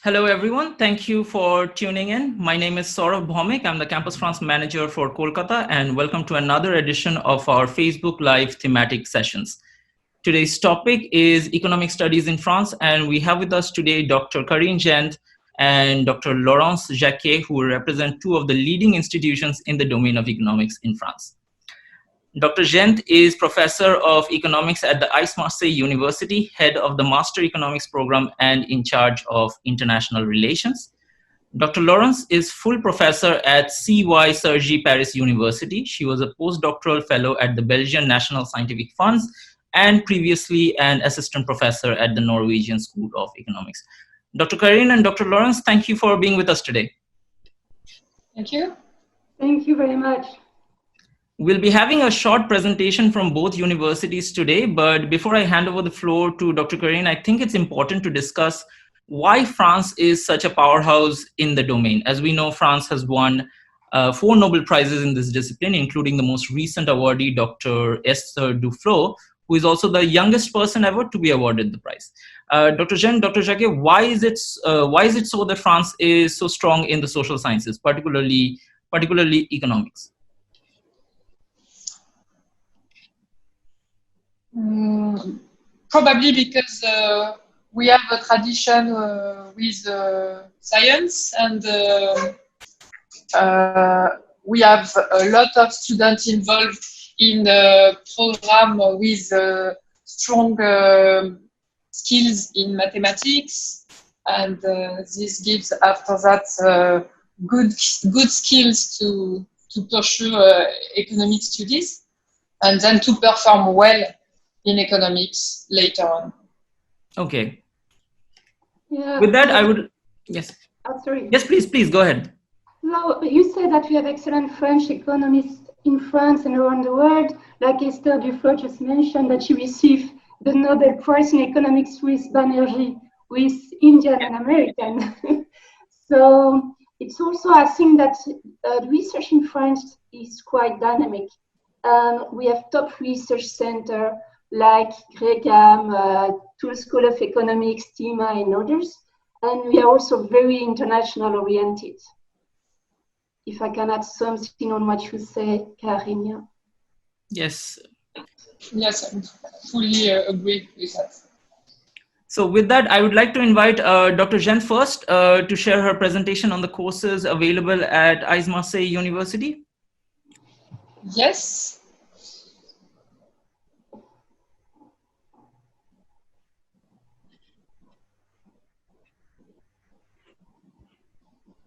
Hello, everyone. Thank you for tuning in. My name is Saurav Bhaumik. I'm the Campus France manager for Kolkata, and welcome to another edition of our Facebook Live thematic sessions. Today's topic is economic studies in France, and we have with us today Dr. Karine Gent and Dr. Laurence Jacquet, who represent two of the leading institutions in the domain of economics in France. Dr. Gent is professor of economics at the Aix-Marseille University, head of the Master Economics program, and in charge of international relations. Dr. Laurence is full professor at CY Surrey Paris University. She was a postdoctoral fellow at the Belgian National Scientific Funds and previously an assistant professor at the Norwegian School of Economics. Dr. Karine and Dr. Laurence, thank you for being with us today. Thank you. Thank you very much. We'll be having a short presentation from both universities today, but before I hand over the floor to Dr. Karine, I think it's important to discuss why France is such a powerhouse in the domain. As we know, France has won 4 Nobel Prizes in this discipline, including the most recent awardee, Dr. Esther Duflo, who is also the youngest person ever to be awarded the prize. Dr. Jean, Dr. Jacquet, why is it so that France is so strong in the social sciences, particularly economics? Probably because we have a tradition with science, and we have a lot of students involved in the program with strong skills in mathematics, and this gives after that good skills to pursue economic studies and then to perform well in economics later on. Okay. Yeah. With that, I would, yes. Sorry. Yes, please go ahead. No, you said that we have excellent French economists in France and around the world, like Esther Duflo just mentioned that she received the Nobel Prize in Economics with Banerjee, with Indian and American. So it's also, I think that research in France is quite dynamic. We have top research center like GRECAM, Toul School of Economics, TIMA, and others. And we are also very international oriented. If I can add something on what you say, Karine. Yes. Yes, I fully agree with that. So with that, I would like to invite Dr. Jean first to share her presentation on the courses available at Aix-Marseille University. Yes.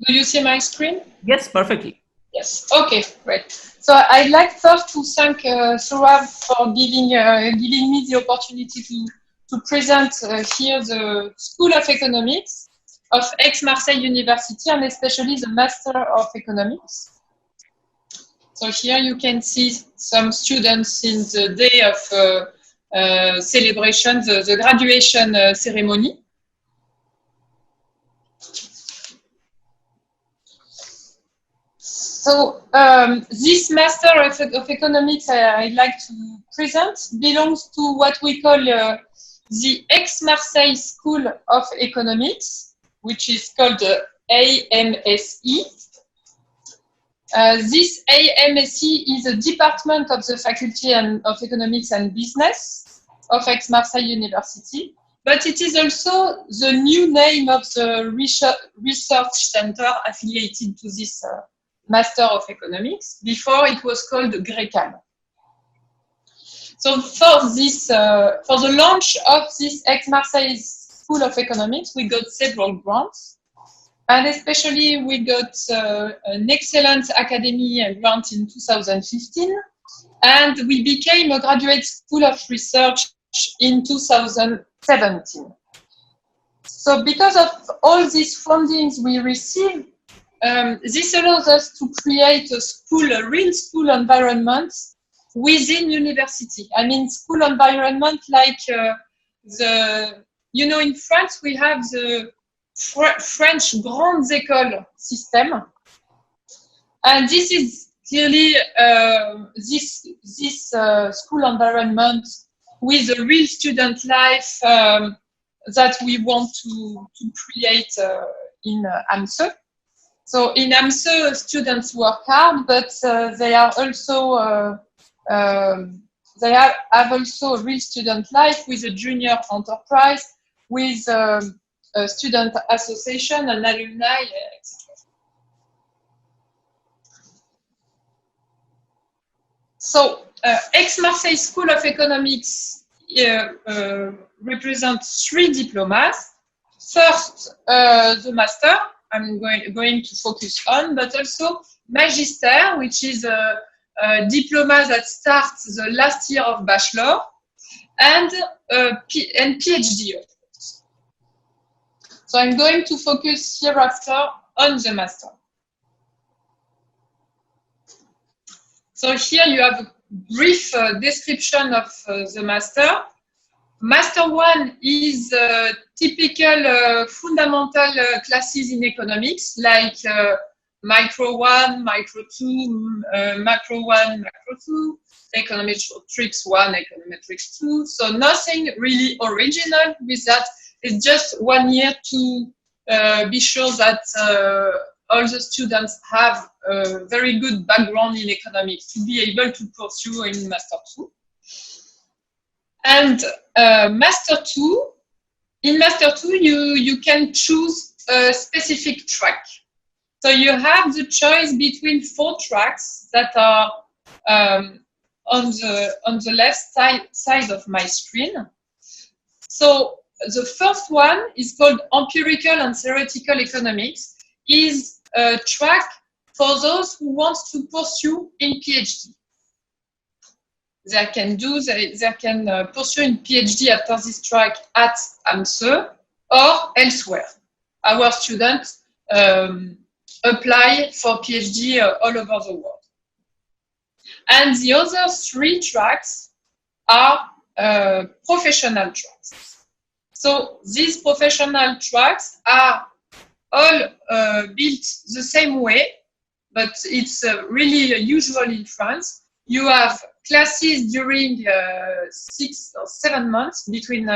Do you see my screen? Yes, perfectly. Yes. Okay, great. So I'd like first to thank Saurav for giving me the opportunity to present here the School of Economics of Aix-Marseille University, and especially the Master of Economics. So here you can see some students in the day of celebration, the graduation ceremony. So this Master of Economics I'd like to present belongs to what we call the Aix-Marseille School of Economics, which is called AMSE. This AMSE is a department of the Faculty of Economics and Business of Aix-Marseille University, but it is also the new name of the research center affiliated to this Master of Economics. Before it was called GRECAM. So for the launch of this Aix-Marseille School of Economics, we got several grants, and especially we got an excellent academy grant in 2015, and we became a graduate school of research in 2017. So because of all these fundings we received, this allows us to create a real school environment within university. I mean, school environment like in France, we have the French Grandes Écoles system. And this is clearly this school environment with a real student life, that we want to create in AMSE. So in AMSE, students work hard, but they are also they have also a real student life with a junior enterprise, with a student association, an alumni, etc. So Aix-Marseille School of Economics represents 3 diplomas. First, the master, I'm going to focus on, but also Magister, which is a diploma that starts the last year of bachelor, and PhD. So I'm going to focus hereafter on the master. So here you have a brief description of the master. Master 1 is typical fundamental classes in economics, like Micro 1, Micro 2, Macro 1, Macro 2, Econometrics 1, Econometrics 2. So nothing really original with that. It's just 1 year to be sure that all the students have a very good background in economics to be able to pursue in Master 2. And Master 2, in Master 2, you can choose a specific track. So you have the choice between 4 tracks that are on the left side of my screen. So the first one is called Empirical and Theoretical Economics, is a track for those who want to pursue in PhD. They can pursue in PhD after this track at AMSE or elsewhere. Our students apply for PhD all over the world. And the other 3 tracks are professional tracks. So these professional tracks are all built the same way, but it's really usual in France. You have classes during 6 or 7 months between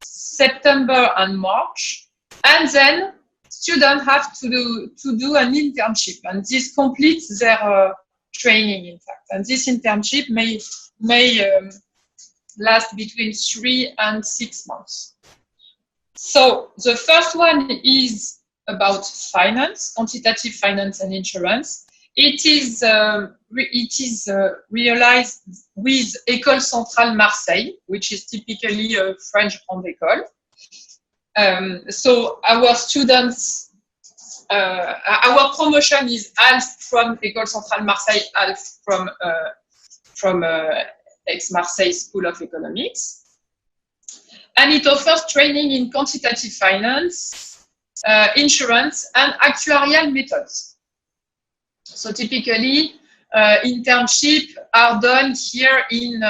September and March, and then students have to do an internship, and this completes their training, in fact. And this internship may last between 3 and 6 months. So the first one is about finance, quantitative finance and insurance. It is realized with École Centrale Marseille, which is typically a French grande école. So our students, our promotion is half from École Centrale Marseille, half from Aix-Marseille School of Economics. And it offers training in quantitative finance, insurance, and actuarial methods. So typically, internships are done here in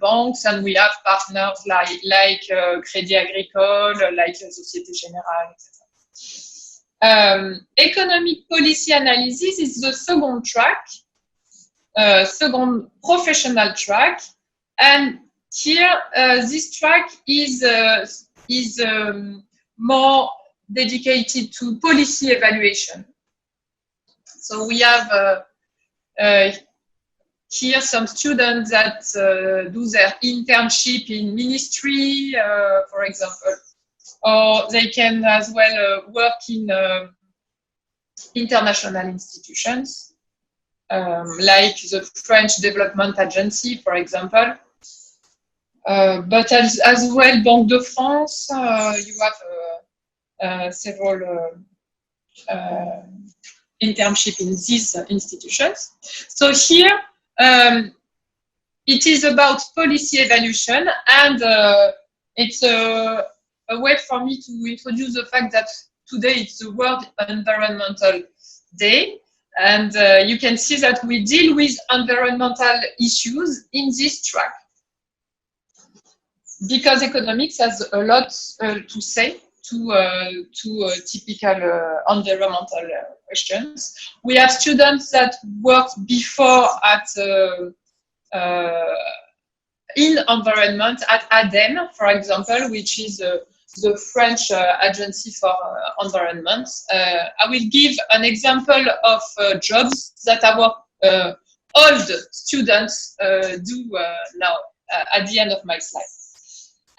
banks, and we have partners like Crédit Agricole, like Société Générale, etc. Economic policy analysis is the second track, second professional track, and here this track is more dedicated to policy evaluation. So we have here some students that do their internship in ministry, for example, or they can as well work in international institutions, like the French Development Agency, for example. But as well, Banque de France, you have several internship in these institutions. So here, it is about policy evaluation, and it's a way for me to introduce the fact that today it's the World Environmental Day, and you can see that we deal with environmental issues in this track, because economics has a lot to say to typical environmental questions. We have students that worked before at in environment at ADEME, for example, which is the French Agency for Environment. I will give an example of jobs that our old students do now at the end of my slide.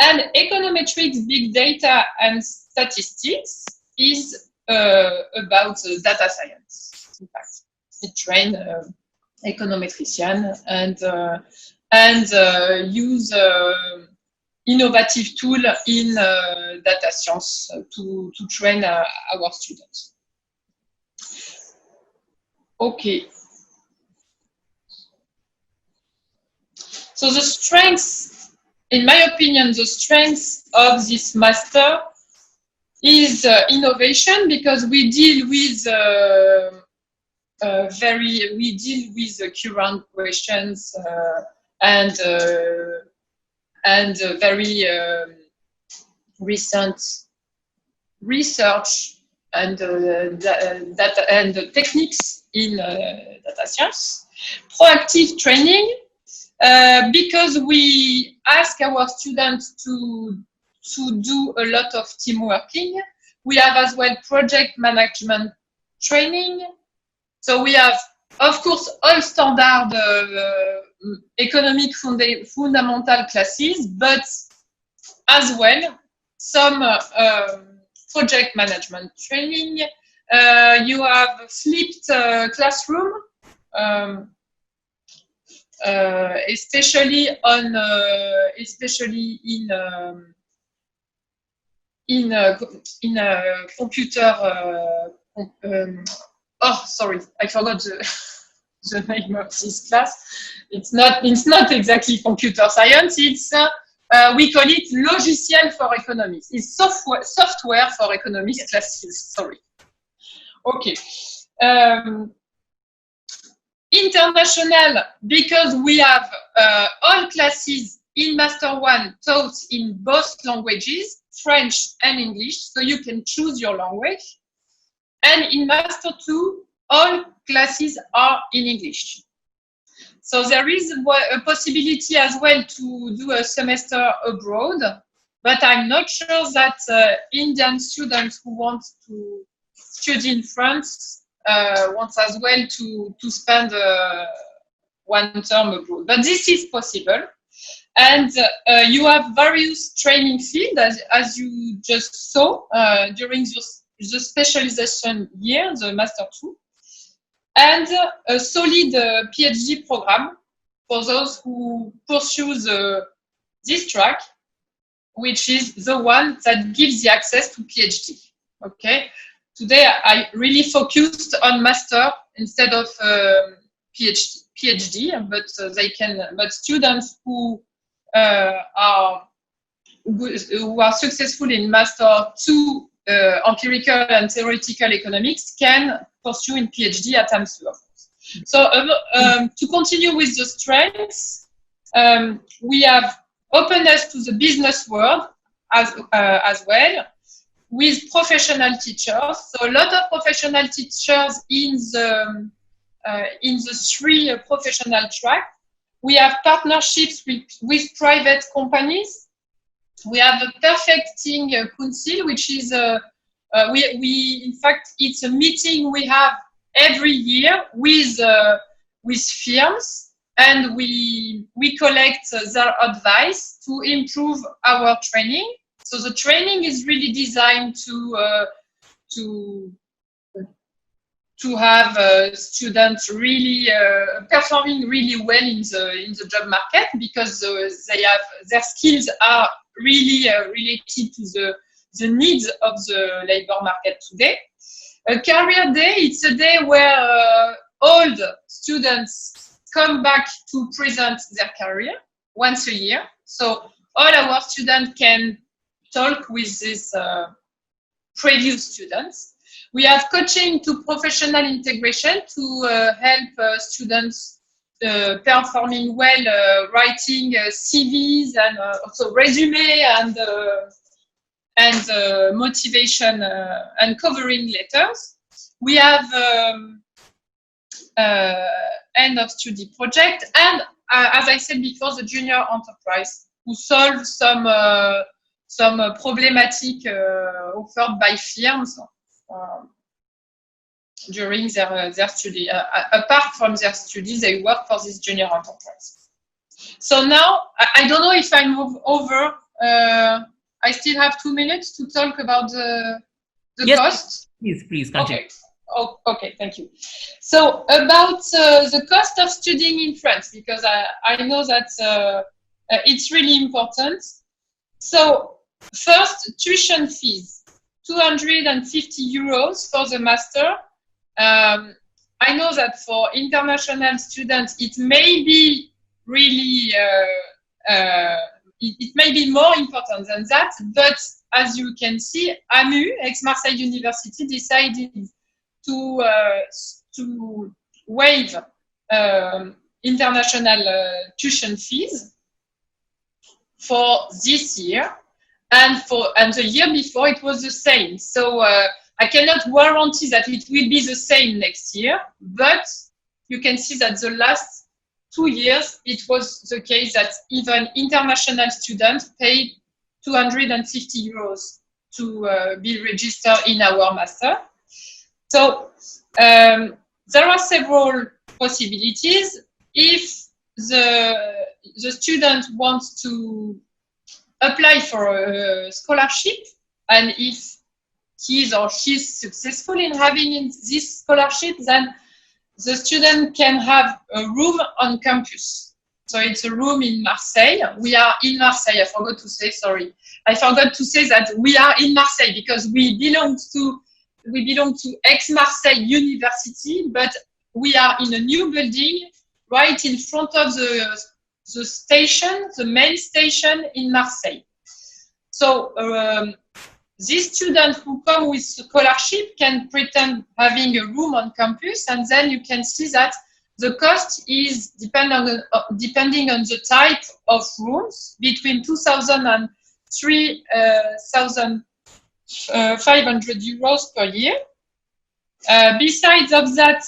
And econometrics, big data, and statistics is about data science. In fact, it trained econometrician and use innovative tool in data science to train our students. Okay. So the strengths, in my opinion, the strength of this master is innovation, because we deal with current questions and very recent research and data and techniques in data science. Proactive training, because we ask our students to do a lot of team working. We have as well project management training. So we have, of course, all standard economic fundamental classes, but as well some project management training. You have flipped classroom, especially in computer. Oh, sorry, I forgot the name of this class. It's not exactly computer science. It's we call it logiciel for economics. It's software for economics classes. Sorry. Okay. International, because we have all classes in Master 1 taught in both languages, French and English, so you can choose your language. And in Master 2, all classes are in English. So there is a possibility as well to do a semester abroad, but I'm not sure that Indian students who want to study in France want as well to spend one term abroad. But this is possible. And you have various training fields, as you just saw during the specialization year, the Master 2, and a solid PhD program for those who pursue this track, which is the one that gives the access to PhD. Okay. Today I really focused on master instead of PhD, but but students who are successful in Master 2 empirical and theoretical economics can pursue in PhD at Amsterdam. So to continue with the strengths, we have openness to the business world as well, with professional teachers. So a lot of professional teachers in the 3 professional track. We have partnerships with private companies. We have a perfecting council, which is we in fact it's a meeting we have every year with firms, and we collect their advice to improve our training. So the training is really designed to have students really performing really well in the job market, because they have their skills are really related to the needs of the labor market today. A career day, it's a day where all the students come back to present their career once a year. So all our students can talk with these previous students. We have coaching to professional integration to help students performing well, writing CVs and also resume and motivation and covering letters. We have end of study project, and as I said before, the junior enterprise, who solve some some problematic offered by firms during their study. Apart from their studies, they work for this junior enterprise. So now, I don't know if I move over. I still have 2 minutes to talk about the yes, cost. Please continue. Okay. Oh, okay, thank you. So about the cost of studying in France, because I know that it's really important. So first, tuition fees, 250 euros for the master. I know that for international students, it may be really, it may be more important than that, but as you can see, AMU, Aix-Marseille University, decided to waive international tuition fees for this year, and the year before it was the same. So I cannot guarantee that it will be the same next year, but you can see that the last 2 years it was the case that even international students paid 250 euros to be registered in our master. So there are several possibilities. If the student wants to apply for a scholarship, and if he or she is successful in having this scholarship, then the student can have a room on campus. So it's a room in Marseille. We are in Marseille. I forgot to say, sorry. I forgot to say that we are in Marseille because we belong to Aix-Marseille University, but we are in a new building right in front of the station, the main station in Marseille. So these students who come with scholarship can pretend having a room on campus, and then you can see that the cost is depending on the type of rooms, between 2,000 and 3,500 euros per year. Besides of that,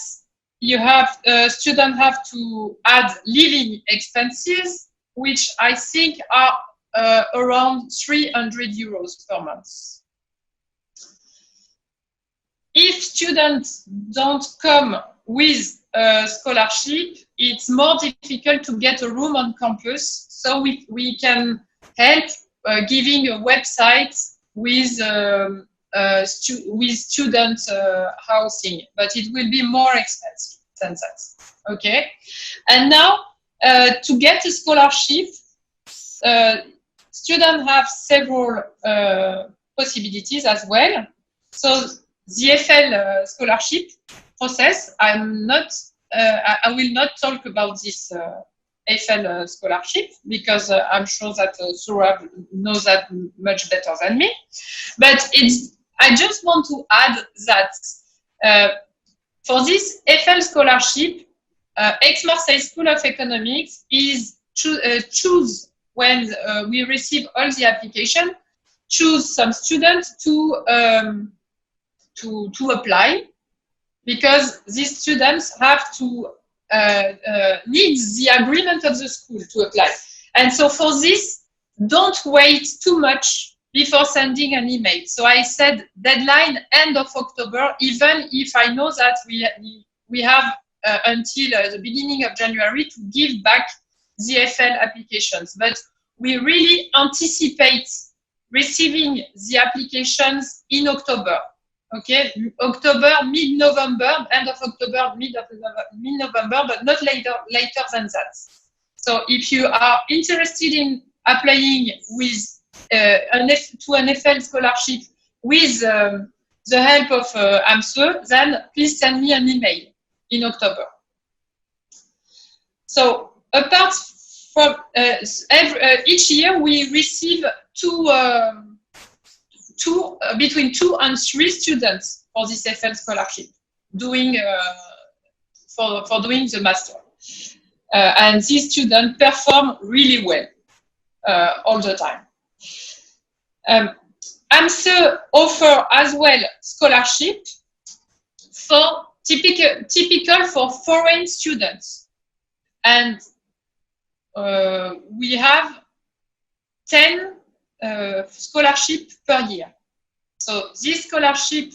you have students have to add living expenses, which I think are around 300 euros per month. If students don't come with a scholarship, it's more difficult to get a room on campus. So we can help giving a website with student housing, but it will be more expensive than that. Okay, and now to get a scholarship, students have several possibilities as well. So the FL scholarship process, I will not talk about this FL scholarship because I'm sure that Saurabh knows that much better than me. But I just want to add that for this FL scholarship, Aix-Marseille School of Economics is choose when we receive all the application, choose some students to apply, because these students have to need the agreement of the school to apply. And so for this, don't wait too much before sending an email. So I said deadline end of October, even if I know that we have until the beginning of January to give back the FL applications. But we really anticipate receiving the applications in October. Okay, October, mid-November, end of October, mid-November, but not later than that. So if you are interested in applying with to an FL scholarship with the help of AMSE, then please send me an email in October. So apart from each year, we receive between 2 and 3 students for this FL scholarship doing for doing the master, and these students perform really well all the time. AMSE offer as well scholarship for typical for foreign students, and we have 10 scholarship per year. So this scholarship,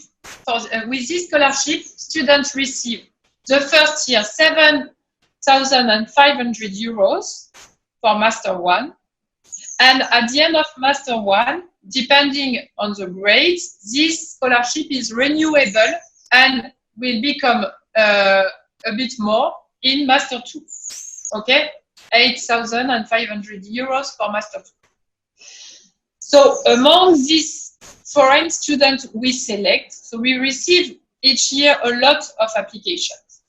with this scholarship, students receive the first year 7,500 euros for Master 1. And at the end of Master 1, depending on the grades, this scholarship is renewable and will become a bit more in Master 2. Okay, 8,500 euros for Master 2. So among these foreign students we select, so we receive each year a lot of applications.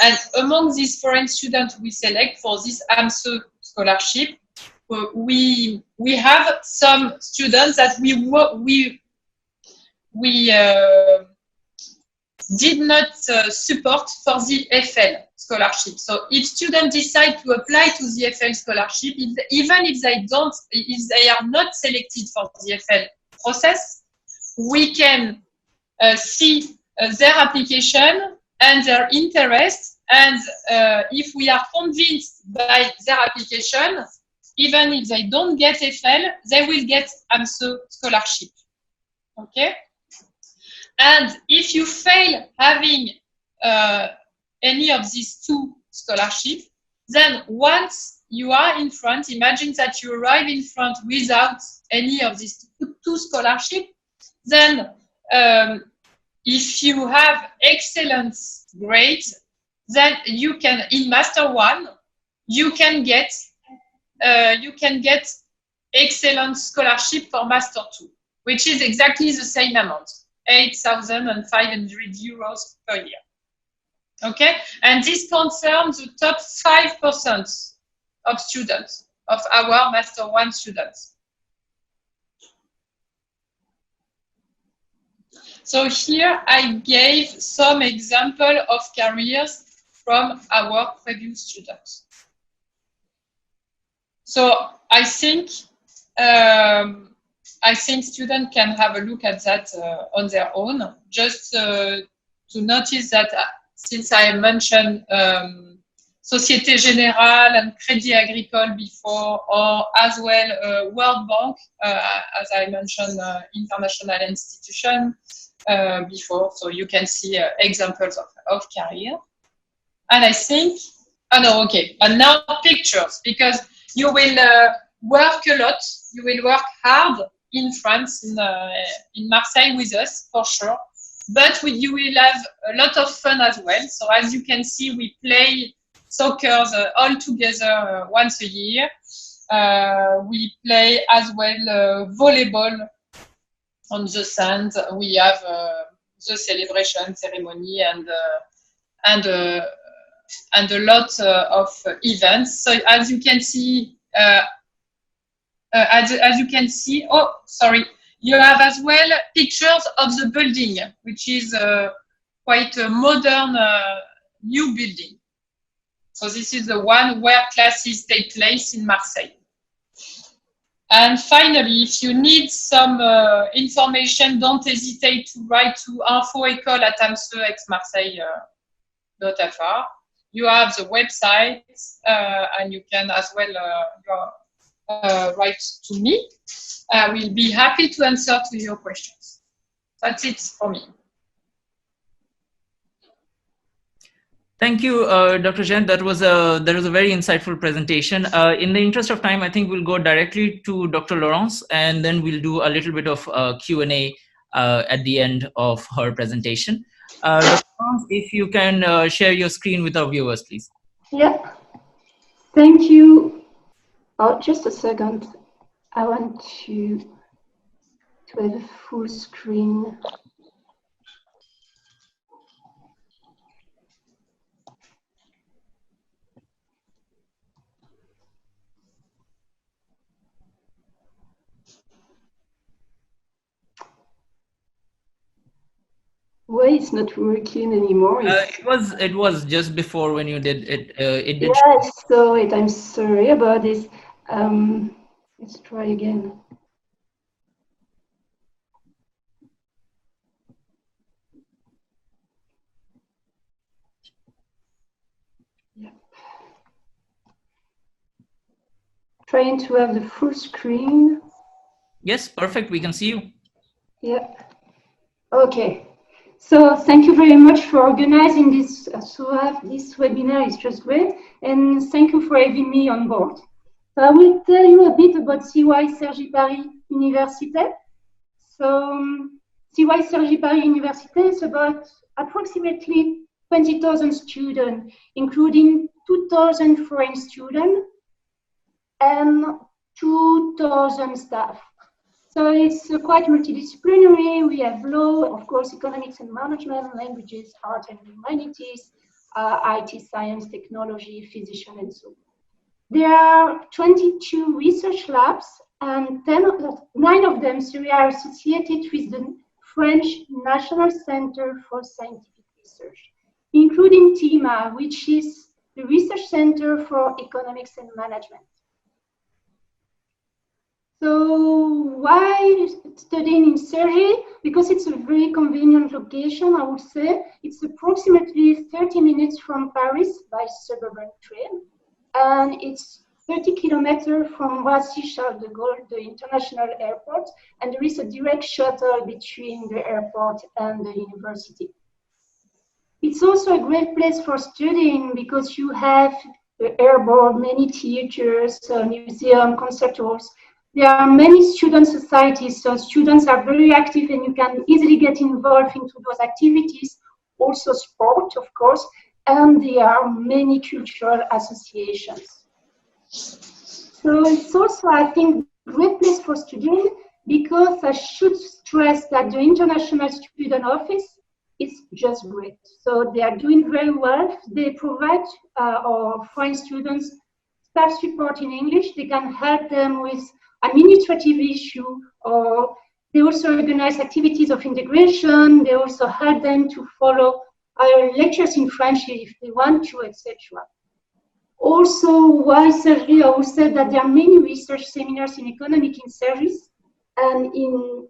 And among these foreign students we select for this AMSE scholarship, we have some students that we did not support for the FL scholarship. So if students decide to apply to the FL scholarship, even if they are not selected for the FL process, we can see their application and their interest. And if we are convinced by their application, even if they don't get FL, they will get AMSE scholarship. Okay? And if you fail having any of these two scholarships, then once you are in France, imagine that you arrive in France without any of these two scholarships, then if you have excellent grades, then you can, in Master 1, you can get excellent scholarship for Master 2, which is exactly the same amount, 8,500 euros per year. Okay, and this concerns the top 5% of students, of our Master 1 students. So here I gave some example of careers from our previous students. So I think students can have a look at that on their own. Just to notice that since I mentioned Société Générale and Crédit Agricole before, or as well World Bank, as I mentioned, international institution before, so you can see examples of career. And I think, and now pictures, because you will work a lot, you will work hard in France, in Marseille with us, for sure. But you will have a lot of fun as well. So as you can see, we play soccer all together once a year. We play as well volleyball on the sand. We have the celebration ceremony and a lot of events. So as you can see, oh, sorry. You have as well pictures of the building, which is quite a modern new building. So this is the one where classes take place in Marseille. And finally, if you need some information, don't hesitate to write to info@amse-marseille.fr. You have the website, and you can as well write to me. I will be happy to answer to your questions. That's it for me. Thank you, Dr. Jean. That was a very insightful presentation. In the interest of time, I think we'll go directly to Dr. Laurence, and then we'll do a little bit of Q&A at the end of her presentation. Dr. Laurence, if you can share your screen with our viewers, please. Yeah. Thank you. Oh, just a second. I want to have a full screen. Why it's not working anymore? It was just before when you did it. It did. Yeah, I saw it. I'm sorry about this. Let's try again. Yeah. Trying to have the full screen. Yes, perfect. We can see you. Yeah. Okay. So thank you very much for organizing this. So have this webinar is just great, and thank you for having me on board. So I will tell you a bit about CY Cergy Paris Université. So CY Cergy Paris Université is about approximately 20,000 students, including 2,000 foreign students and 2,000 staff. So it's quite multidisciplinary. We have law, of course, economics and management, languages, art and humanities, IT, science, technology, physician, and so on. There are 22 research labs, and 9 of them are associated with the French National Center for Scientific Research, including TIMA, which is the Research Center for Economics and Management. So why studying in Surrey? Because it's a very convenient location, I would say. It's approximately 30 minutes from Paris by suburban train. And it's 30 kilometers from Roissy-Charles de Gaulle, the international airport. And there is a direct shuttle between the airport and the university. It's also a great place for studying because you have the airborne, many theaters, museum, concert halls. There are many student societies, so students are very active and you can easily get involved into those activities, also sport, of course, and there are many cultural associations. So it's also, I think, a great place for studying because I should stress that the International Student Office is just great. So they are doing very well. They provide our foreign students staff support in English. They can help them with administrative issue, or they also organize activities of integration. They also help them to follow our lectures in French if they want to, etc. Also, why Surrey? I would say that there are many research seminars in economic in service and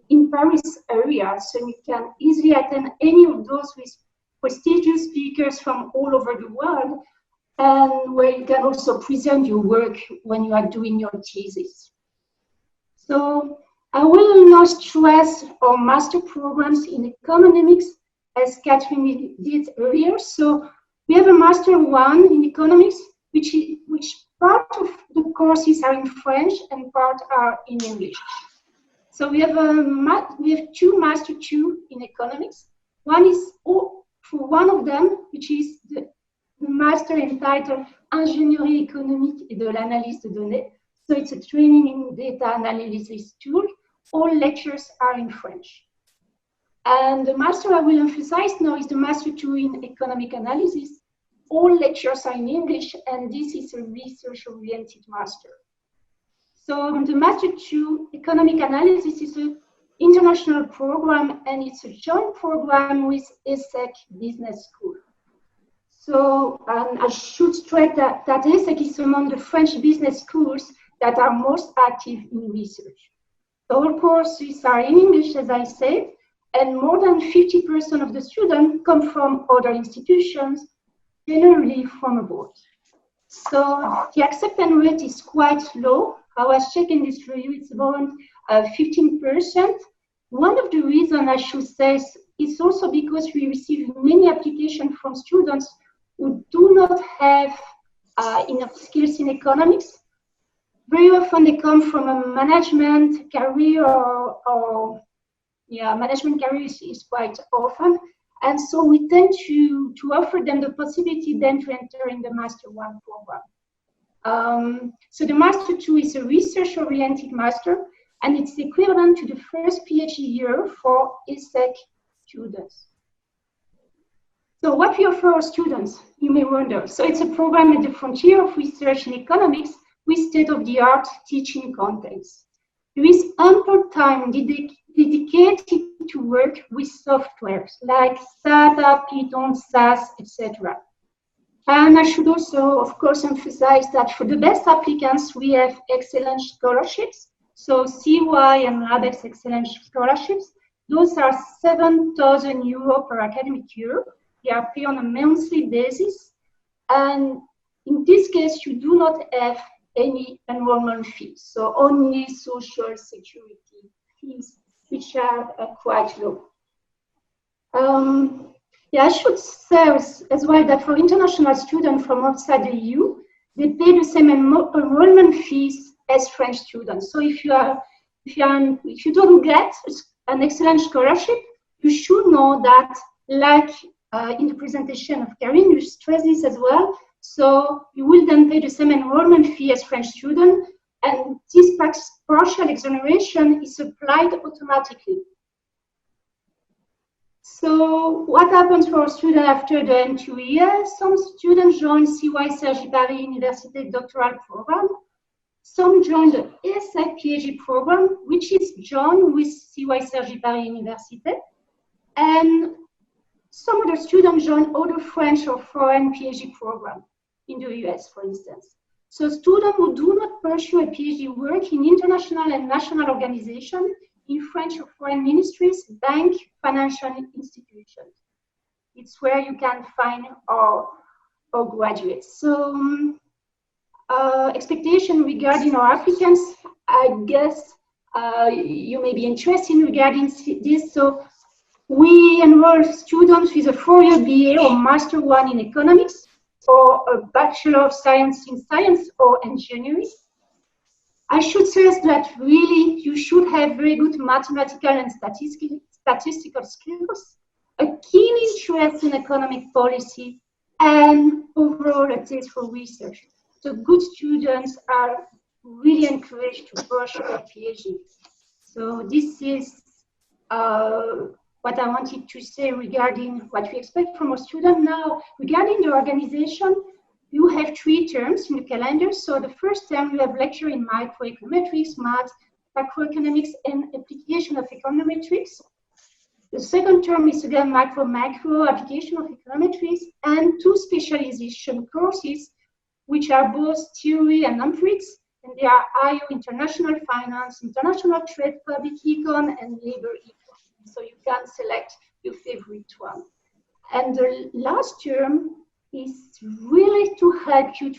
in Paris area, so you can easily attend any of those with prestigious speakers from all over the world, and where you can also present your work when you are doing your thesis. So I will now stress our master programs in economics, as Catherine did earlier. So we have a Master 1 in economics, which part of the courses are in French and part are in English. So we have two Master 2 in economics. One is for one of them, which is the master entitled Ingénierie économique et de l'analyse de données. So it's a training in data analysis tool. All lectures are in French. And the master I will emphasize now is the Master 2 in economic analysis. All lectures are in English, and this is a research-oriented master. So the Master 2 economic analysis is an international program, and it's a joint program with ESSEC Business School. So I should stress that ESSEC is among the French business schools that are most active in research. So all courses are in English, as I said, and more than 50% of the students come from other institutions, generally from abroad. So the acceptance rate is quite low. I was checking this for you, it's around 15%. One of the reasons I should say is also because we receive many applications from students who do not have enough skills in economics. Very often they come from a management career or management career is quite often. And so we tend to offer them the possibility then to enter in the Master 1 program. So the Master 2 is a research-oriented master, and it's equivalent to the first PhD year for ESSEC students. So what we offer our students, you may wonder. So it's a program at the frontier of research in economics with state-of-the-art teaching contents. There is ample time dedicated to work with softwares like SATA, Python, SAS, etc. And I should also, of course, emphasize that for the best applicants, we have excellent scholarships. So CY and Laureates excellent scholarships. Those are 7,000 euros per academic year. They are paid on a monthly basis. And in this case, you do not have any enrollment fees. So only social security fees, which are quite low. Yeah, I should say as well that for international students from outside the EU, they pay the same enrollment fees as French students. So if you don't get an excellent scholarship, you should know that, like in the presentation of Karine, you stress this as well. So you will then pay the same enrollment fee as French student, and this partial exoneration is applied automatically. So what happens for a student after the N2 year? Some students join CY Sergi Paris University doctoral program. Some join the ESSEC PhD program, which is joined with CY Sergi Paris University. And some other students join other French or foreign PhD program in the US, for instance. So students who do not pursue a PhD work in international and national organizations, in French or foreign ministries, bank, financial institutions. It's where you can find our graduates. So expectation regarding our applicants, I guess you may be interested in regarding this. So we enroll students with a 4-year BA or Master 1 in economics, or a Bachelor of Science in Science or Engineering. I should stress that really you should have very good mathematical and statistical skills, a keen interest in economic policy, and overall a taste for research. So good students are really encouraged to pursue a PhD. So this is what I wanted to say regarding what we expect from a student. Now, regarding the organization, you have 3 terms in the calendar. So the first term, you have lecture in microeconometrics, math, macroeconomics, and application of econometrics. The second term is again macro application of econometrics, and 2 specialization courses, which are both theory and empirics, and they are IO International Finance, International Trade, Public Econ, and Labor Econ. So you can select your favorite one. And the last term is really to help you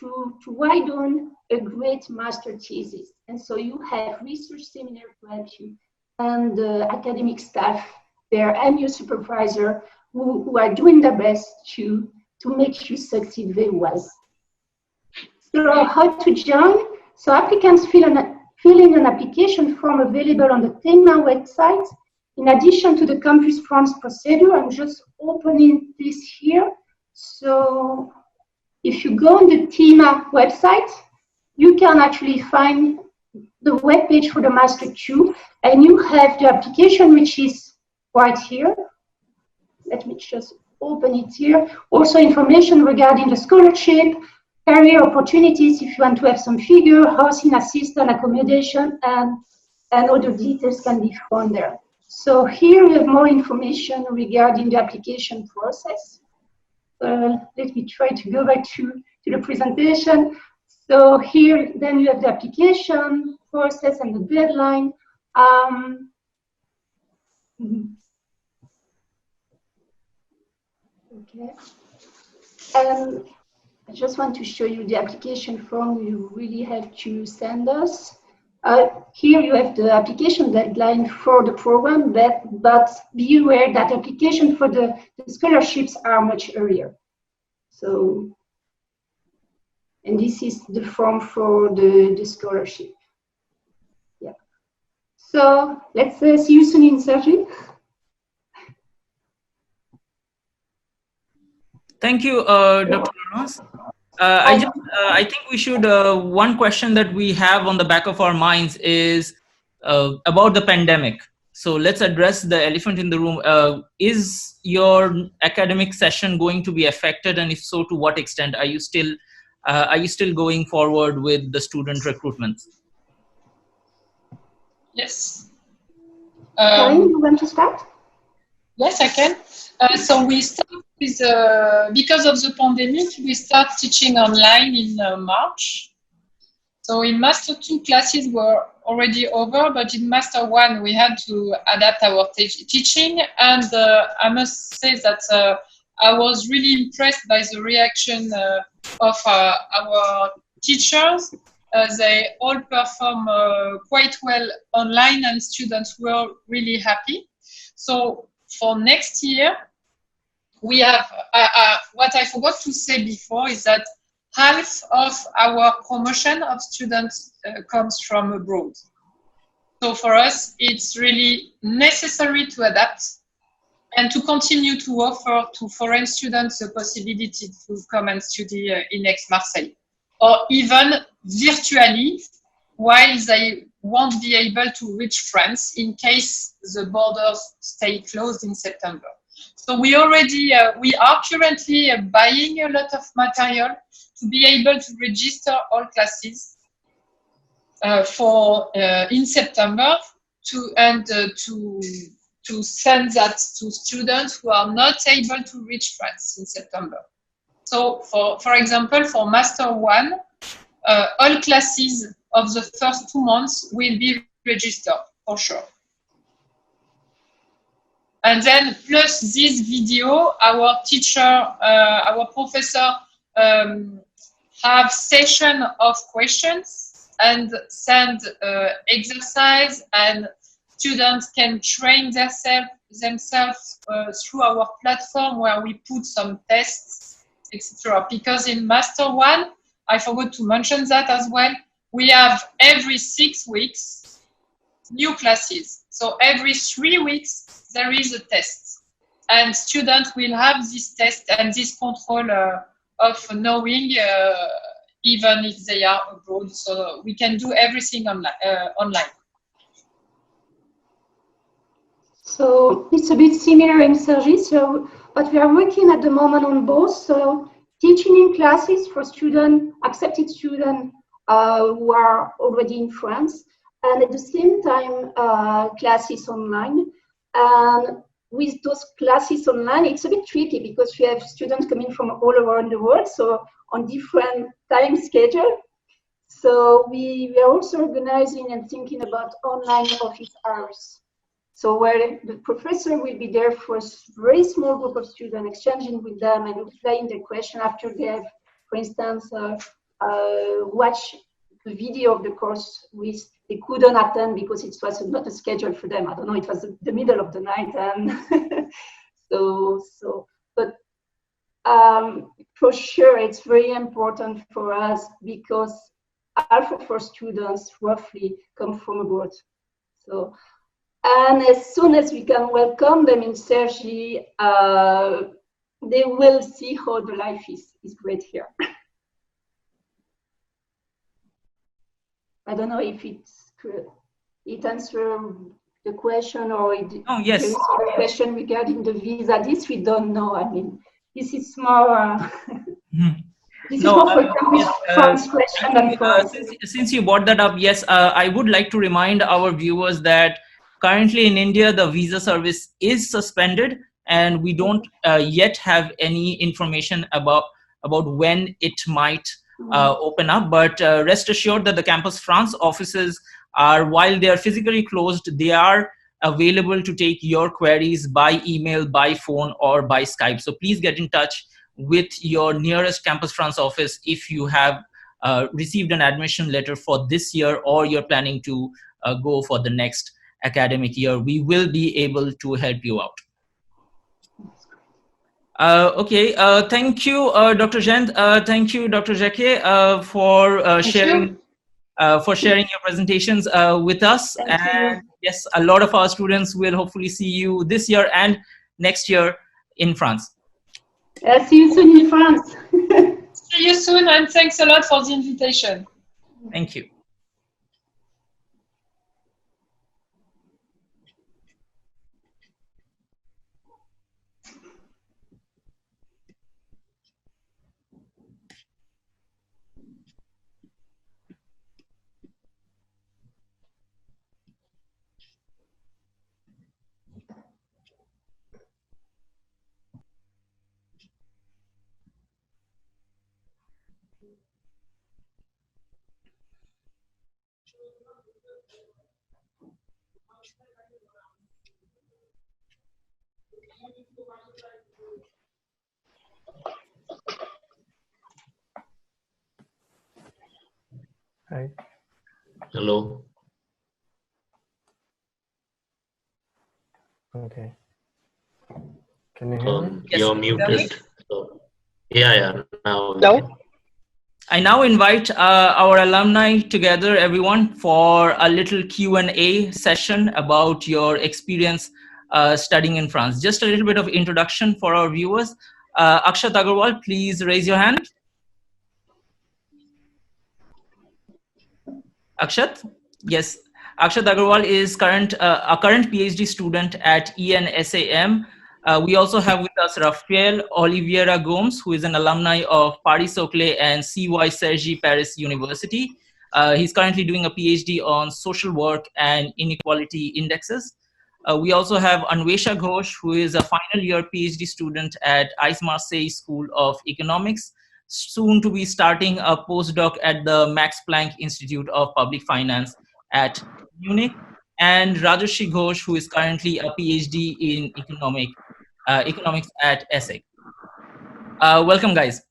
to write on a great master thesis. And so you have research seminar to help you, and academic staff there, and your supervisor who are doing their best to make you succeed very well. So how to join? So applicants fill in an application form available on the TEMA website. In addition to the Campus France procedure, I'm just opening this here. So if you go on the TEMA website, you can actually find the web page for the Master 2, and you have the application, which is right here. Let me just open it here. Also information regarding the scholarship, career opportunities if you want to have some figure, housing assistance, accommodation, and other details can be found there. So here we have more information regarding the application process. Let me try to go back to the presentation. So here then you have the application process and the deadline. Okay. And I just want to show you the application form you really have to send us. Here you have the application deadline for the program, but be aware that application for the scholarships are much earlier. So, and this is the form for the scholarship. Yeah. So let's see you soon in Sergi. Thank you, Dr. Laurence. I think we should, one question that we have on the back of our minds is about the pandemic. So let's address the elephant in the room. Is your academic session going to be affected? And if so, to what extent? Are you still going forward with the student recruitment? Yes. Karine, you want to start? Yes, I can. So we start with, because of the pandemic, we start teaching online in March. So in Master 2 classes were already over, but in Master 1 we had to adapt our teaching. And I must say that I was really impressed by the reaction of our teachers. They all perform quite well online, and students were really happy. So for next year, we have, what I forgot to say before is that half of our promotion of students comes from abroad. So for us, it's really necessary to adapt and to continue to offer to foreign students the possibility to come and study in Aix-Marseille, or even virtually, while they won't be able to reach France in case the borders stay closed in September. So we are currently buying a lot of material to be able to register all classes in September to send that to students who are not able to reach France in September. So for example, for Master 1, all classes of the first 2 months will be registered for sure. And then plus this video, our teacher, our professor have session of questions and send exercise, and students can train themselves through our platform where we put some tests, etc. Because in Master 1, I forgot to mention that as well, we have every 6 weeks new classes. So every 3 weeks, there is a test. And students will have this test and this control of knowing even if they are abroad. So we can do everything online. So it's a bit similar in Surrey. So, but we are working at the moment on both. So teaching in classes for students, accepted students who are already in France, and at the same time classes online. And with those classes online, it's a bit tricky because we have students coming from all around the world, so on different time schedule. So we are also organizing and thinking about online office hours. So where the professor will be there for a very small group of students, exchanging with them and replying their question after they have, for instance, watched the video of the course which they couldn't attend because it was not a schedule for them. I don't know, it was the middle of the night. And but for sure, it's very important for us because half of our students roughly come from abroad. So, and as soon as we can welcome them in Surrey, they will see how the life is great here. I don't know if it answers the question, or yes. There is a question regarding the visa. This we don't know. I mean, this is more. This is more for France question than for us. Since you brought that up, yes, I would like to remind our viewers that currently in India, the visa service is suspended, and we don't yet have any information about when it might open up. But rest assured that the Campus France offices are, while they are physically closed, they are available to take your queries by email, by phone, or by Skype. So please get in touch with your nearest Campus France office if you have received an admission letter for this year, or you're planning to go for the next academic year. We will be able to help you out. Okay, thank you, Dr. Jend. Thank you, Dr. Jacquet, for sharing your presentations with us. And yes, a lot of our students will hopefully see you this year and next year in France. See you soon in France. See you soon, and thanks a lot for the invitation. Thank you. Hi. Hello. Okay. Can you hear me? Yes, You're can you hear me? muted. So, yeah. Now we Hello? can. I now invite our alumni together, everyone, for a little Q&A session about your experience studying in France. Just a little bit of introduction for our viewers. Akshat Agarwal, please raise your hand. Akshat? Yes. Akshat Agarwal is a current PhD student at ENSAM. We also have with us Rafael Oliviera Gomes, who is an alumni of Paris Soclé and CY Sergi Paris University. He's currently doing a PhD on social work and inequality indexes. We also have Anvesha Ghosh, who is a final year PhD student at Aix-Marseille School of Economics, soon to be starting a postdoc at the Max Planck Institute of Public Finance at Munich, and Rajarshi Ghosh, who is currently a PhD in economics at Essex. Welcome, guys.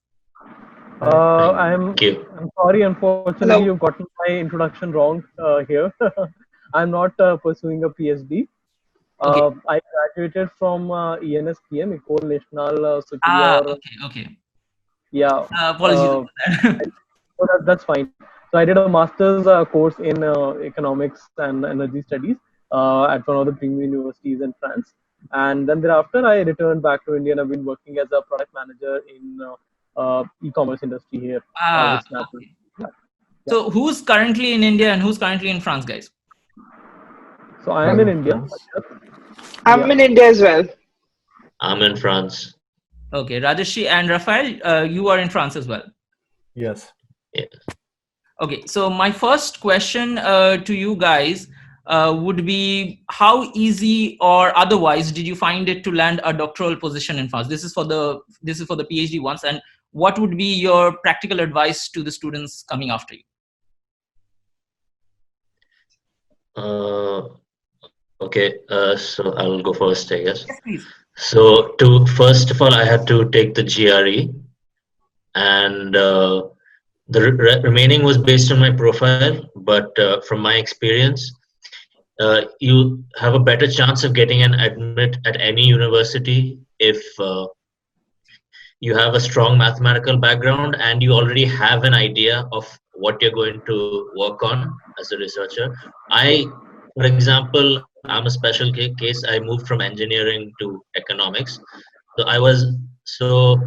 I'm Thank you. sorry, unfortunately, Hello. you've gotten my introduction wrong here. I'm not pursuing a PhD. Okay. I graduated from ENSPM, École Nationale Supérieure. Okay. Yeah. Apologies for that. So that's fine. So I did a master's course in economics and energy studies at one of the premium universities in France. And then thereafter, I returned back to India and I've been working as a product manager in e-commerce industry here with Snapchat. Okay. So who's currently in India and who's currently in France, guys? So I am in India. I'm in India as well. I'm in France. Okay, Rajarshi and Rafael, you are in France as well. Yes. Yeah. Okay, so my first question to you guys would be, how easy or otherwise did you find it to land a doctoral position in France? This is for the PhD ones, and what would be your practical advice to the students coming after you? Okay, so I'll go first, I guess. Yes, please. So first of all, I had to take the GRE, and the remaining was based on my profile, but from my experience, you have a better chance of getting an admit at any university if you have a strong mathematical background and you already have an idea of what you're going to work on as a researcher. For example, I'm a special case. I moved from engineering to economics. So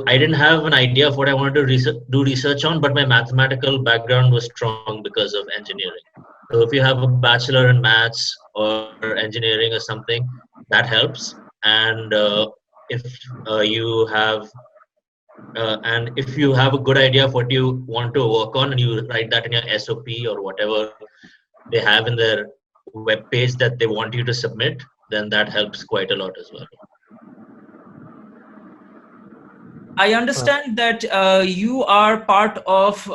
I didn't have an idea of what I wanted to do research on, but my mathematical background was strong because of engineering. So if you have a bachelor in maths or engineering or something, that helps. And if you have a good idea of what you want to work on and you write that in your SOP or whatever they have in their web page that they want you to submit, then that helps quite a lot as well. I understand that you are part of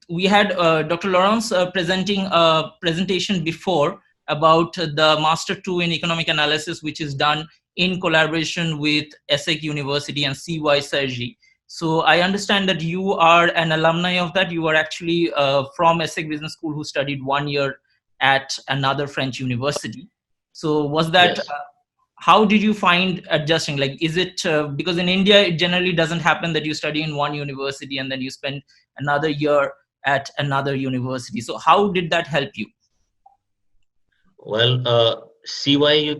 we had Dr. Laurence presenting a presentation before about the Master 2 in Economic Analysis, which is done in collaboration with Essex University and CY Sergi. So I understand that you are an alumni of that. You are actually from Essex Business School who studied 1 year at another French university. So was that... Yes. How did you find adjusting? Like, is it because in India, it generally doesn't happen that you study in one university and then you spend another year at another university. So how did that help you? Well, Sergi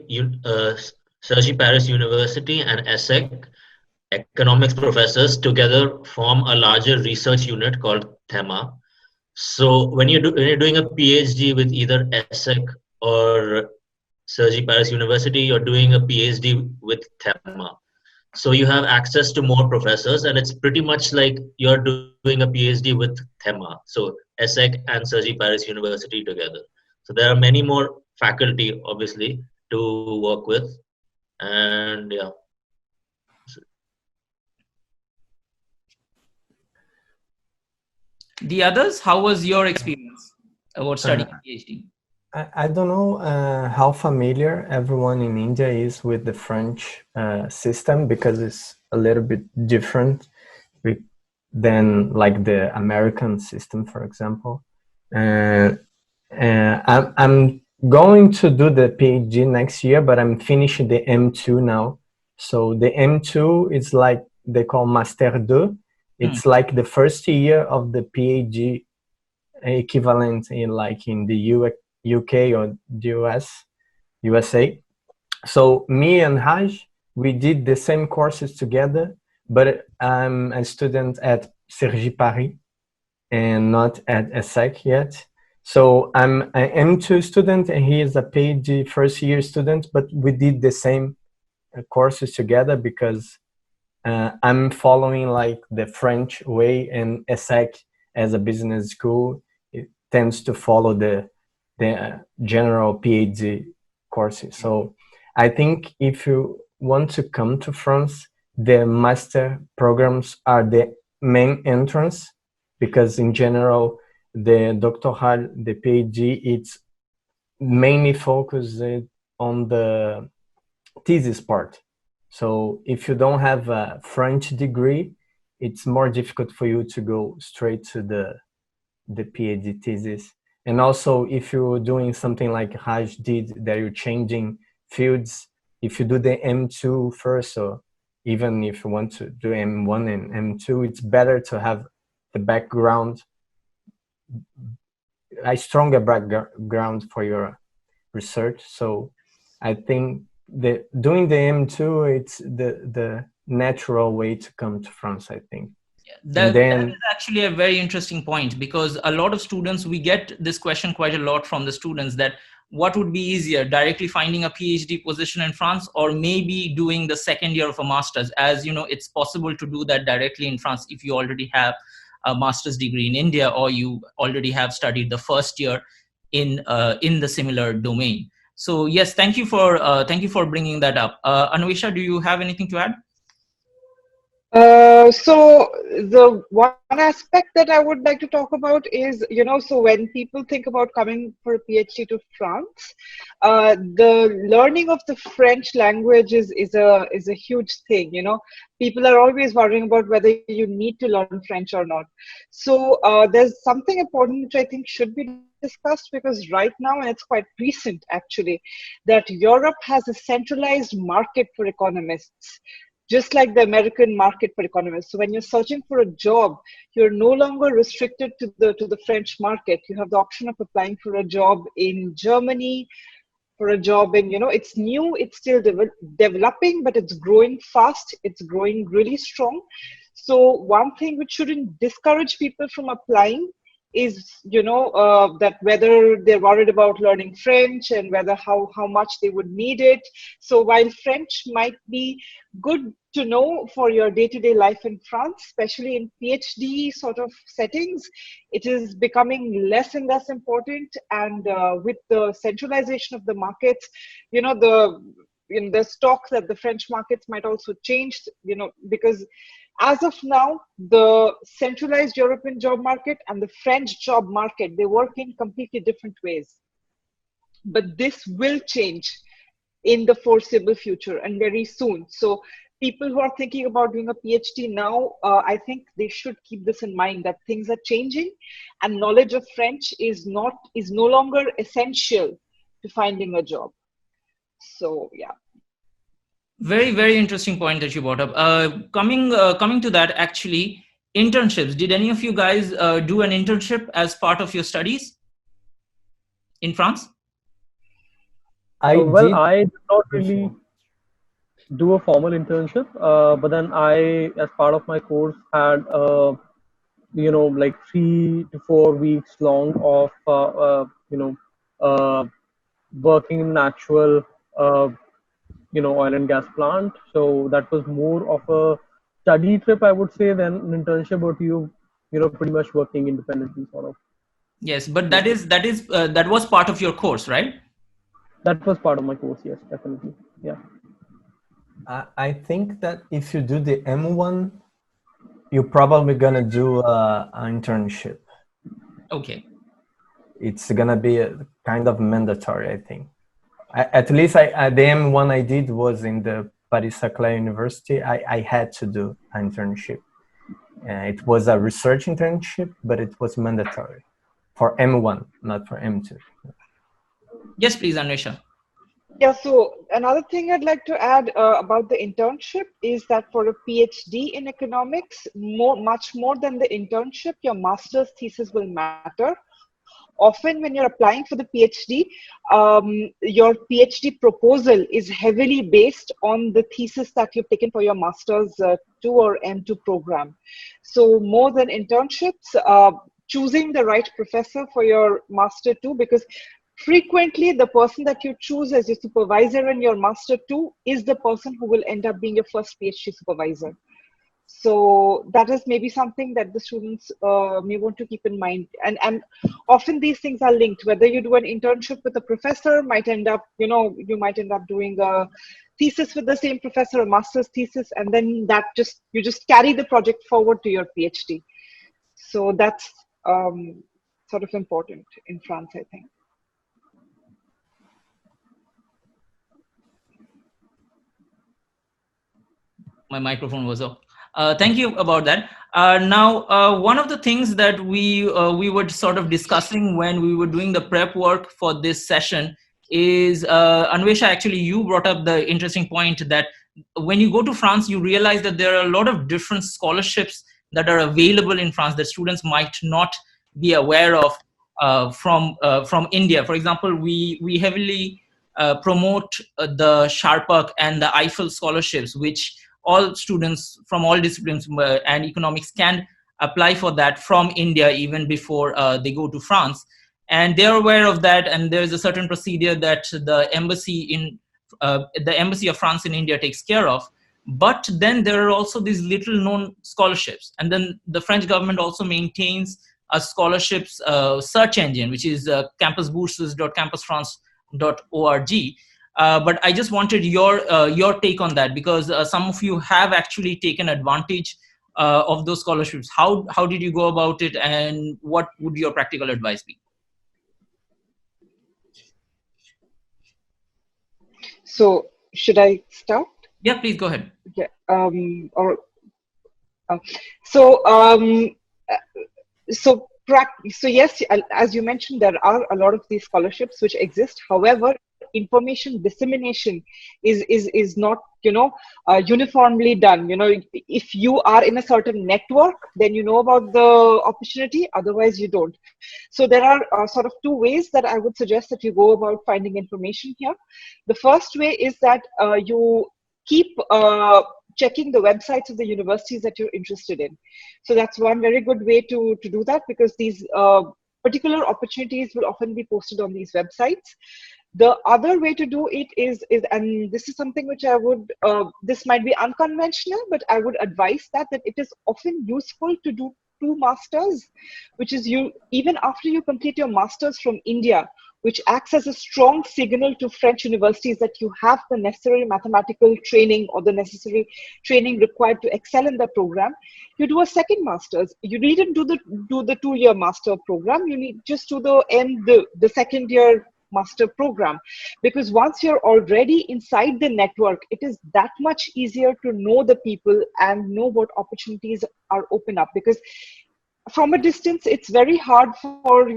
Paris University and ESSEC economics professors together form a larger research unit called THEMA. So when you're doing a PhD with either ESSEC or Sergi Paris University, you're doing a PhD with THEMA. So you have access to more professors, and it's pretty much like you're doing a PhD with THEMA. So ESSEC and Sergi Paris University together. So there are many more faculty, obviously, to work with. And yeah. The others, how was your experience about studying PhD? I don't know how familiar everyone in India is with the French system, because it's a little bit different than like the American system, for example. I'm going to do the PhD next year, but I'm finishing the M2 now. So the M2 is like they call Master 2. It's like the first year of the PhD equivalent in like in the UK or the USA. So me and Haj, we did the same courses together, but I'm a student at Cergy Paris and not at ESSEC yet. So I'm an M2 student and he is a PhD first year student, but we did the same courses together because I'm following like the French way, and ESSEC as a business school, it tends to follow the general PhD courses. So I think if you want to come to France, the master programs are the main entrance, because in general, the doctoral, the PhD, it's mainly focused on the thesis part. So if you don't have a French degree, it's more difficult for you to go straight to the PhD thesis. And also, if you're doing something like Raj did, that you're changing fields, if you do the M2 first, or even if you want to do M1 and M2, it's better to have the background, a stronger background for your research. So I think doing the M2, it's the natural way to come to France, I think. That is actually a very interesting point, because a lot of students, we get this question quite a lot from the students, that what would be easier, directly finding a PhD position in France, or maybe doing the second year of a master's? As you know, it's possible to do that directly in France if you already have a master's degree in India, or you already have studied the first year in the similar domain. So yes, thank you for bringing that up. Anwisha, do you have anything to add? So the one aspect that I would like to talk about is, so when people think about coming for a PhD to France, the learning of the French language is a huge thing. People are always worrying about whether you need to learn French or not. So there's something important which I think should be discussed, because right now, and it's quite recent actually, that Europe has a centralized market for economists, just like the American market for economists. So when you're searching for a job, you're no longer restricted to the French market. You have the option of applying for a job in Germany, for a job in, it's new, it's still developing, but it's growing fast. It's growing really strong. So one thing which shouldn't discourage people from applying is, that whether they're worried about learning French and whether how much they would need it. So while French might be good to know for your day-to-day life in France, especially in PhD sort of settings, it is becoming less and less important. And with the centralization of the markets, there's talk that the French markets might also change, because as of now, the centralized European job market and the French job market, they work in completely different ways. But this will change in the foreseeable future and very soon. So people who are thinking about doing a PhD now, I think they should keep this in mind, that things are changing and knowledge of French is no longer essential to finding a job. So yeah. Very, very interesting point that you brought up. Coming to that, actually, internships. Did any of you guys do an internship as part of your studies in France? I did not really do a formal internship, but then I, as part of my course, had like 3 to 4 weeks long of working in an actual oil and gas plant. So that was more of a study trip, I would say, than an internship, but pretty much working independently, sort of. Yes, but that was part of your course, right? That was part of my course, yes, definitely. Yeah. I think that if you do the M1, you're probably gonna do an internship. Okay. It's gonna be a kind of mandatory, I think. At least the M1 I did was in the Paris-Saclay University. I had to do an internship. It was a research internship, but it was mandatory for M1, not for M2. Yes, please, Anvesha. Yeah, so another thing I'd like to add about the internship is that for a PhD in economics, much more than the internship, your master's thesis will matter. Often when you're applying for the PhD, your PhD proposal is heavily based on the thesis that you've taken for your master's 2 or M2 program. So more than internships, choosing the right professor for your master 2, because frequently the person that you choose as your supervisor in your master 2 is the person who will end up being your first PhD supervisor. So that is maybe something that the students may want to keep in mind. And often these things are linked. Whether you do an internship with a professor might end up, you might end up doing a thesis with the same professor, a master's thesis, and then you just carry the project forward to your PhD. So that's sort of important in France, I think. My microphone was off. Thank you about that. Now, one of the things that we were sort of discussing when we were doing the prep work for this session is, Anvesha, actually, you brought up the interesting point that when you go to France, you realize that there are a lot of different scholarships that are available in France that students might not be aware of from India. For example, we heavily promote the Sharpak and the Eiffel scholarships, which all students from all disciplines and economics can apply for that from India even before they go to France. And they're aware of that, and there's a certain procedure that the embassy of France in India takes care of. But then there are also these little known scholarships. And then the French government also maintains a scholarships search engine, which is campusbourses.campusfrance.org. But I just wanted your take on that, because some of you have actually taken advantage of those scholarships. How did you go about it, and what would your practical advice be? So should I start? Yeah, please go ahead. Yeah. So yes, as you mentioned, there are a lot of these scholarships which exist. However, information dissemination is not uniformly done. If you are in a certain network, then you know about the opportunity, otherwise you don't. So there are sort of two ways that I would suggest that you go about finding information here. The first way is that you keep checking the websites of the universities that you're interested in. So that's one very good way to do that, because these particular opportunities will often be posted on these websites. The other way to do it is, and this is something which I would, this might be unconventional, but I would advise that it is often useful to do 2 masters, which is even after you complete your masters from India, which acts as a strong signal to French universities that you have the necessary mathematical training or the necessary training required to excel in the program. You do a second masters. You needn't do the 2-year master program. You need just do the second year master program, because once you're already inside the network, it is that much easier to know the people and know what opportunities are open up, because from a distance, it's very hard for,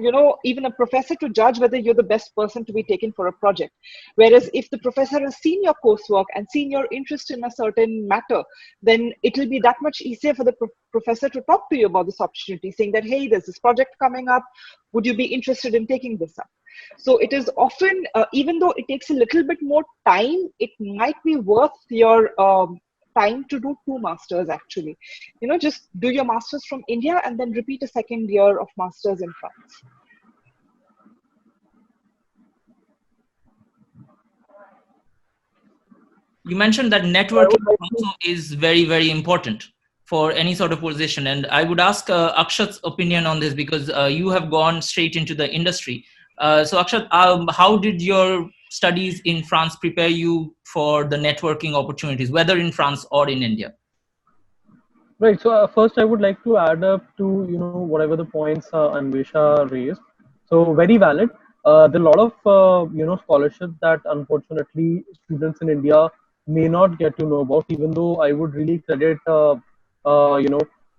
even a professor to judge whether you're the best person to be taken for a project. Whereas if the professor has seen your coursework and seen your interest in a certain matter, then it will be that much easier for the professor to talk to you about this opportunity, saying that, hey, there's this project coming up. Would you be interested in taking this up? So it is often, even though it takes a little bit more time, it might be worth your time to do 2 masters actually. Just do your masters from India and then repeat a second year of masters in France. You mentioned that networking also is very, very important for any sort of position. And I would ask Akshat's opinion on this, because you have gone straight into the industry. So Akshat, how did your studies in France prepare you for the networking opportunities, whether in France or in India? Right. So first, I would like to add up to whatever the points Anvesha raised. So very valid. There are a lot of scholarships that unfortunately students in India may not get to know about. Even though I would really credit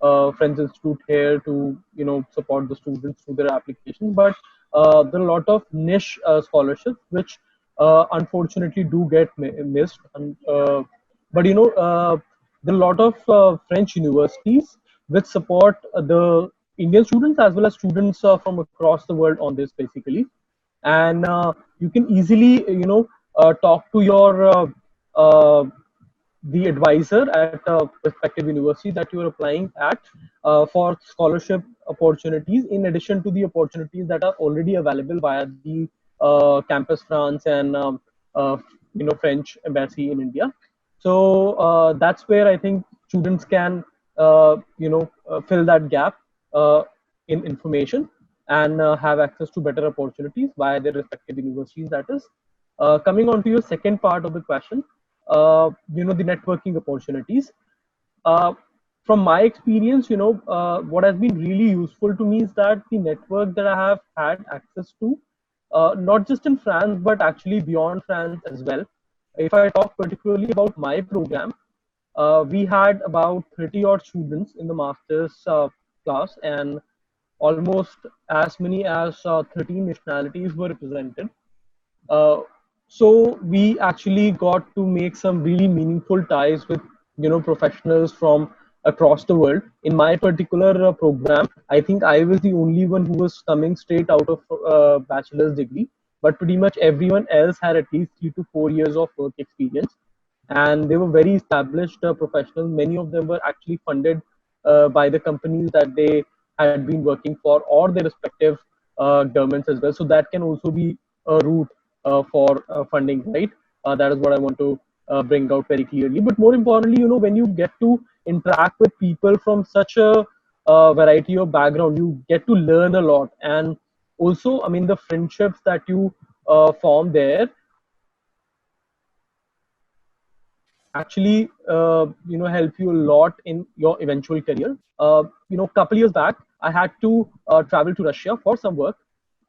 French Institute here to support the students through their applications. But there are a lot of niche scholarships which unfortunately do get missed. And but there are a lot of French universities which support the Indian students as well as students from across the world on this basically. And you can easily talk to your the advisor at a respective university that you are applying at for scholarship opportunities, in addition to the opportunities that are already available via the Campus France and uh, French embassy in India. So that's where I think students can fill that gap in information and have access to better opportunities via their respective universities. That is. Coming on to your second part of the question, the networking opportunities. Uh, from my experience, what has been really useful to me is that the network that I have had access to, not just in France, but actually beyond France as well. If I talk particularly about my program, we had about 30 odd students in the master's class, and almost as many as 13 nationalities were represented. Uh, so we actually got to make some really meaningful ties with professionals from across the world. In my particular program, I think I was the only one who was coming straight out of bachelor's degree, but pretty much everyone else had at least 3 to 4 years of work experience, and they were very established professionals. Many of them were actually funded by the companies that they had been working for or their respective governments as well. So that can also be a route for funding, right? That is what I want to bring out very clearly. But more importantly, when you get to interact with people from such a variety of background, you get to learn a lot. And also, I mean, the friendships that you form there actually help you a lot in your eventual career. Couple years back I had to travel to Russia for some work,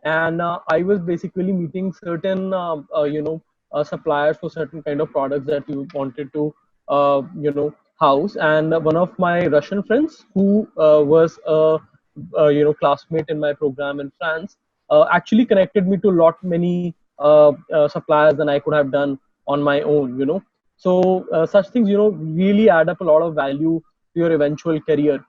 and I was basically meeting certain suppliers for certain kind of products that you wanted to house. And one of my Russian friends who was a classmate in my program in France actually connected me to a lot many suppliers than I could have done on my own. So such things, really add up a lot of value to your eventual career.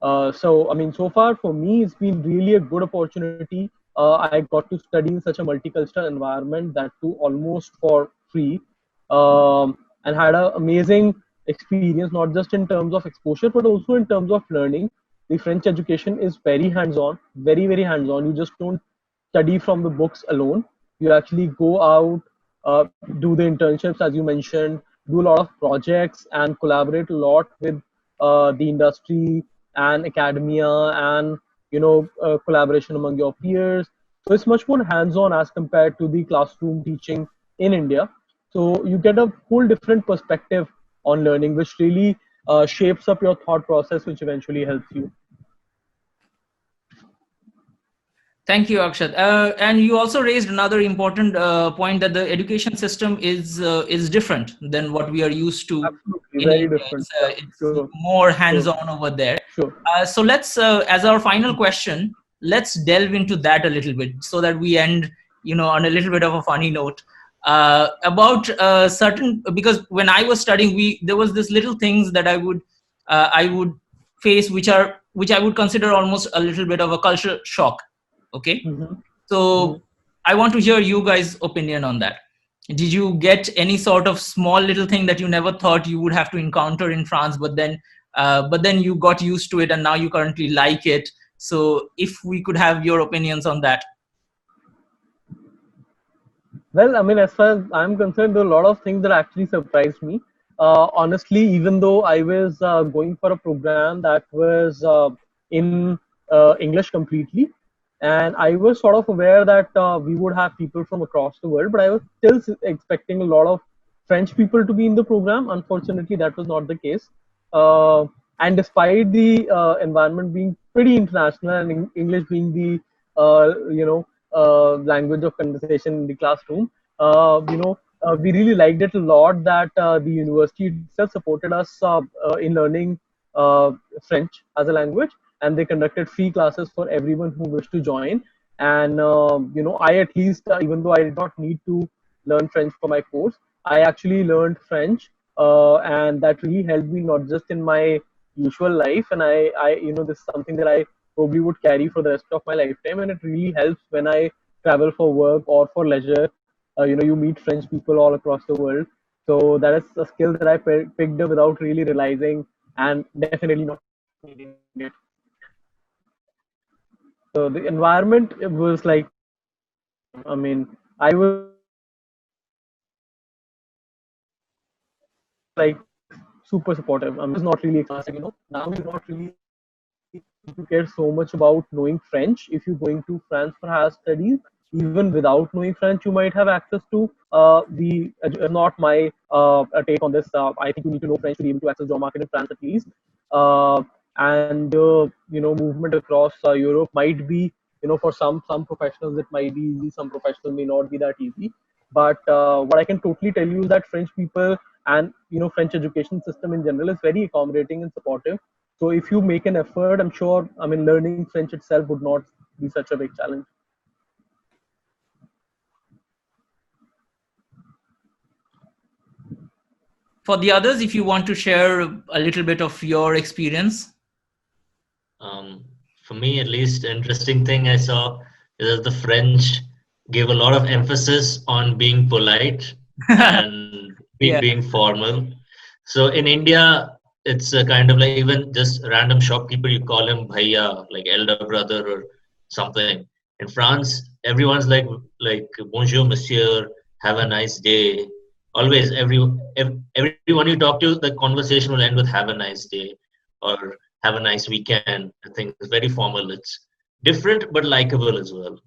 So, I mean, so far for me, it's been really a good opportunity. I got to study in such a multicultural environment, that too almost for free, and had an amazing experience, not just in terms of exposure, but also in terms of learning. The French education is very hands-on, very, very hands-on. You just don't study from the books alone. You actually go out, do the internships, as you mentioned, do a lot of projects, and collaborate a lot with the industry and academia, and collaboration among your peers. So it's much more hands-on as compared to the classroom teaching in India. So you get a whole different perspective on learning, which really shapes up your thought process, which eventually helps you. Thank you, Akshat. And you also raised another important point, that the education system is different than what we are used to. Absolutely, very India. different. It's more hands-on over there. Sure. So let's, as our final question, let's delve into that a little bit, so that we end, on a little bit of a funny note. About certain, because when I was studying, there was this little things that I would face, which I would consider almost a little bit of a culture shock. Okay. So I want to hear you guys' opinion on that. Did you get any sort of small little thing that you never thought you would have to encounter in France, but then you got used to it and now you currently like it? So if we could have your opinions on that. Well, I mean, as far as I'm concerned, there are a lot of things that actually surprised me. Honestly, even though I was going for a program that was in English completely, and I was sort of aware that we would have people from across the world, but I was still expecting a lot of French people to be in the program. Unfortunately, that was not the case. And despite the environment being pretty international and English being the language of conversation in the classroom, we really liked it a lot that the university itself supported us in learning French as a language, and they conducted free classes for everyone who wished to join. And I at least, even though I did not need to learn French for my course, I actually learned French, and that really helped me not just in my usual life. And this is something that I probably would carry for the rest of my lifetime, and it really helps when I travel for work or for leisure. You meet French people all across the world. So that is a skill that I picked up without really realizing, and definitely not needing it. So the environment, it was like, I mean, I was like super supportive. It's not really expensive, Now you're not really to care so much about knowing French. If you're going to France for higher studies, even without knowing French, you might have access to not my take on this. I think you need to know French to be able to access job market in France at least. And movement across Europe might be, for some professionals it might be easy. Some professionals may not be that easy. But what I can totally tell you is that French people and French education system in general is very accommodating and supportive. So if you make an effort, I'm sure, learning French itself would not be such a big challenge. For the others, if you want to share a little bit of your experience. For me, at least, the interesting thing I saw is that the French gave a lot of emphasis on being polite and being formal. So in India, it's a kind of like even just random shopkeeper, you call him bhaiya, like elder brother or something. In France, everyone's like bonjour, monsieur, have a nice day. Always, everyone you talk to, the conversation will end with have a nice day or have a nice weekend. I think it's very formal. It's different but likable as well.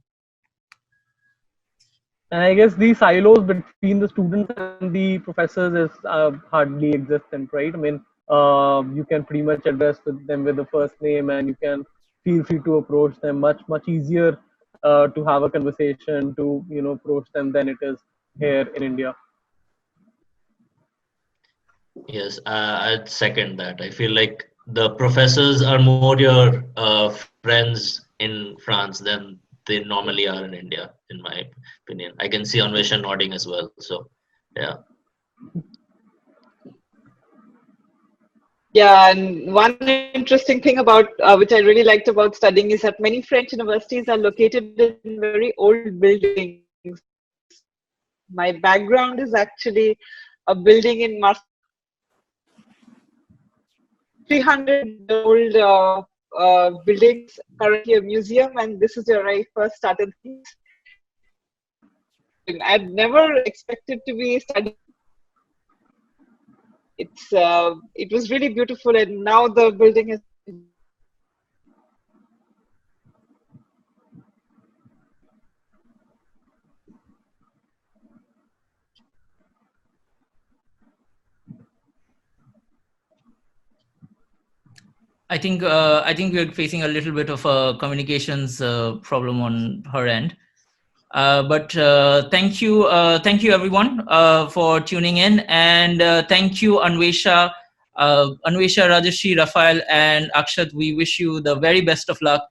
And I guess the silos between the students and the professors is hardly existent, right? You can pretty much address them with the first name, and you can feel free to approach them much easier to have a conversation, to approach them than it is here in India. Yes, I'd second that. I feel like the professors are more your friends in France than they normally are in India, in my opinion. I can see Anvesha nodding as well. So, yeah. Yeah, and one interesting thing about which I really liked about studying is that many French universities are located in very old buildings. My background is actually a building in Marseille, 300-year-old buildings, currently a museum, and this is where I first started things. I'd never expected to be studying. It was really beautiful, and now the building is. I think we're facing a little bit of a communications problem on her end. But thank you everyone for tuning in, and thank you Anvesha, Rajashri, Rafael, and Akshat. We wish you the very best of luck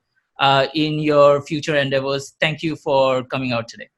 in your future endeavors. Thank you for coming out today.